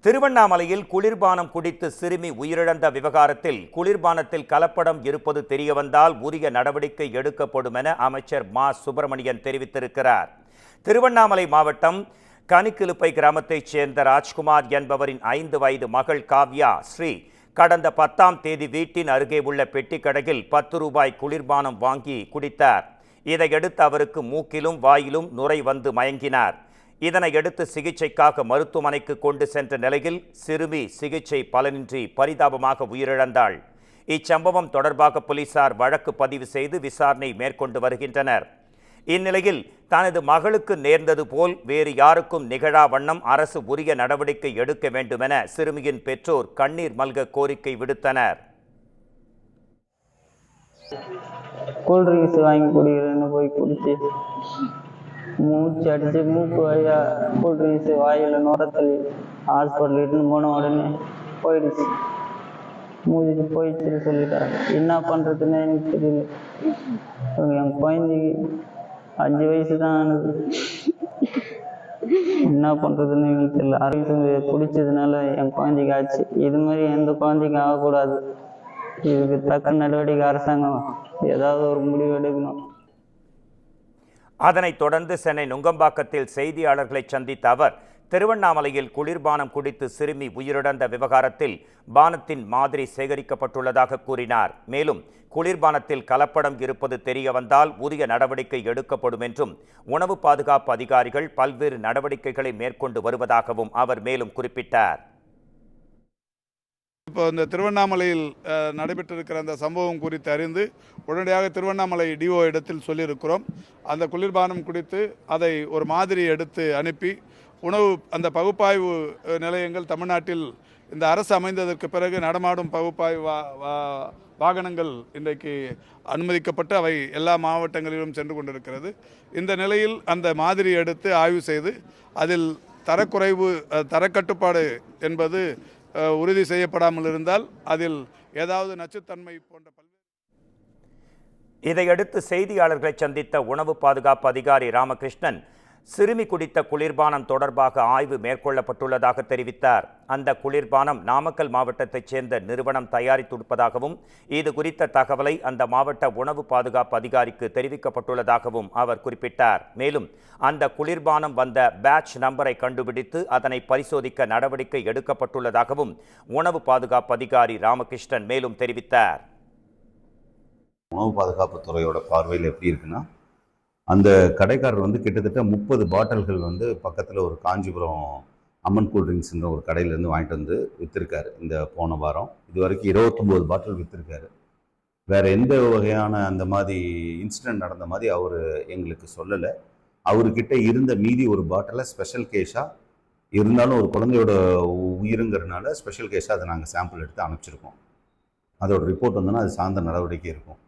திருவண்ணாமலையில் குளிர்பானம் குடித்து சிறுமி உயிரிழந்த விவகாரத்தில் குளிர்பானத்தில் கலப்படம் இருப்பது தெரியவந்தால் உரிய நடவடிக்கை எடுக்கப்படும் என அமைச்சர் மா சுப்பிரமணியன் தெரிவித்திருக்கிறார். திருவண்ணாமலை மாவட்டம் கனிக்கிலுப்பை கிராமத்தைச் சேர்ந்த ராஜ்குமார் என்பவரின் 5 வயது மகள் காவ்யா ஸ்ரீ கடந்த 10ஆம் தேதி வீட்டின் அருகே உள்ள பெட்டிக்கடையில் 10 ரூபாய் குளிர்பானம் வாங்கி குடித்தார். இதையடுத்து அவருக்கு மூக்கிலும் வாயிலும் நுரை வந்து மயங்கினார். இதனையடுத்து சிகிச்சைக்காக மருத்துவமனைக்கு கொண்டு சென்ற நிலையில் சிறுமி சிகிச்சை பலனின்றி பரிதாபமாக உயிரிழந்தாள். இச்சம்பவம் தொடர்பாக போலீசார் வழக்கு பதிவு செய்து விசாரணை மேற்கொண்டு வருகின்றனர். இந்நிலையில் தனது மகளுக்கு நேர்ந்தது போல் வேறு யாருக்கும் நிகழா வண்ணம் அரசு உரிய நடவடிக்கை எடுக்க வேண்டுமென சிறுமியின் பெற்றோர் கண்ணீர் மல்க கோரிக்கை விடுத்தனர். கூல்ட்ரிங்க்ஸ் வாங்கி குடிக்கிறேன்னு போய் குடிச்சு மூச்சு அடிச்சு மூக்கு வழியா கூல்ட்ரிங்க்ஸ் வாயில் நுரத்தள்ளி ஹாஸ்பிட்டல் இட்டுன்னு போன உடனே போயிடுச்சு. மூஞ்சிட்டு போயிடுச்சுன்னு சொல்லிட்டாங்க. என்ன பண்ணுறதுன்னு எனக்கு தெரியல. என் குழந்தைக்கு 5 வயசு தான் ஆனது. என்ன பண்ணுறதுன்னு எனக்கு தெரியல. அரசு குடிச்சதுனால என் குழந்தைக்கு ஆச்சு. இது மாதிரி எந்த குழந்தைக்கும் ஆகக்கூடாது. இதுக்கு தக்க நடவடிக்கை அரசாங்கம் ஏதாவது ஒரு முடிவு எடுக்கணும். அதனைத் தொடர்ந்து சென்னை நுங்கம்பாக்கத்தில் செய்தியாளர்களை சந்தித்த அவர் திருவண்ணாமலையில் குளிர்பானம் குடித்து சிறுமி உயிரிழந்த விவகாரத்தில் பானத்தின் மாதிரி சேகரிக்கப்பட்டுள்ளதாக கூறினார். மேலும் குளிர்பானத்தில் கலப்படம் இருப்பது தெரியவந்தால் உரிய நடவடிக்கை எடுக்கப்படும் என்றும் உணவு பாதுகாப்பு அதிகாரிகள் பல்வேறு நடவடிக்கைகளை மேற்கொண்டு வருவதாகவும் அவர் மேலும் குறிப்பிட்டார். இப்போ இந்த திருவண்ணாமலையில் நடைபெற்றிருக்கிற அந்த சம்பவம் குறித்து அறிந்து உடனடியாக திருவண்ணாமலை டிஓ இடத்தில் சொல்லியிருக்கிறோம். அந்த குளிர்பானம் குடித்து அதை ஒரு மாதிரி எடுத்து அனுப்பி உணவு அந்த பகுப்பாய்வு நிலையங்கள் தமிழ்நாட்டில் இந்த அரசு அமைந்ததற்கு பிறகு நடமாடும் பகுப்பாய்வு வாகனங்கள் இன்றைக்கு அனுமதிக்கப்பட்டு அவை எல்லா மாவட்டங்களிலும் சென்று கொண்டிருக்கிறது. இந்த நிலையில் அந்த மாதிரி எடுத்து ஆய்வு செய்து அதில் தரக்குறைவு தரக்கட்டுப்பாடு என்பது உறுதி செய்யப்படாமல் இருந்தால் அதில் ஏதாவது நச்சுத்தன்மை போன்ற இதையடுத்து செய்தியாளர்களை சந்தித்த உணவு பாதுகாப்பு அதிகாரி ராமகிருஷ்ணன் சிறுமி குடித்த குளிர்பானம் தொடர்பாக ஆய்வு மேற்கொள்ளப்பட்டுள்ளதாக தெரிவித்தார். அந்த குளிர்பானம் நாமக்கல் மாவட்டத்தைச் சேர்ந்த நிறுவனம் தயாரித்திருப்பதாகவும் இது குறித்த தகவலை அந்த மாவட்ட உணவு பாதுகாப்பு அதிகாரிக்கு தெரிவிக்கப்பட்டுள்ளதாகவும் அவர் குறிப்பிட்டார். மேலும் அந்த குளிர்பானம் வந்த பேட்ச் நம்பரை கண்டுபிடித்து அதனை பரிசோதிக்க நடவடிக்கை எடுக்கப்பட்டுள்ளதாகவும் உணவு பாதுகாப்பு அதிகாரி ராமகிருஷ்ணன் மேலும் தெரிவித்தார். உணவு பாதுகாப்பு துறையோட பார்வையில் எப்படி இருக்குன்னா, அந்த கடைக்காரர் கிட்டத்தட்ட 30 பாட்டில்கள் பக்கத்தில் ஒரு காஞ்சிபுரம் அம்மன் கூல்ட்ரிங்க்ஸுங்கிற ஒரு கடையிலேருந்து வாங்கிட்டு வந்து விற்றுருக்காரு. இந்த போன வாரம் இது வரைக்கும் 29 பாட்டில் விற்றுருக்காரு. வேறு எந்த வகையான அந்த மாதிரி இன்சிடெண்ட் நடந்த மாதிரி அவர் எங்களுக்கு சொல்லலை. அவர்கிட்ட இருந்த மீதி ஒரு பாட்டிலை ஸ்பெஷல் கேஸாக இருந்தாலும் ஒரு குழந்தையோட உயிருங்கிறதுனால ஸ்பெஷல் கேஸாக அதை நாங்கள் சாம்பிள் எடுத்து அனுப்பிச்சிருக்கோம். அதோட ரிப்போர்ட் வந்தோன்னா அது சார்ந்த நடவடிக்கை இருக்கும்.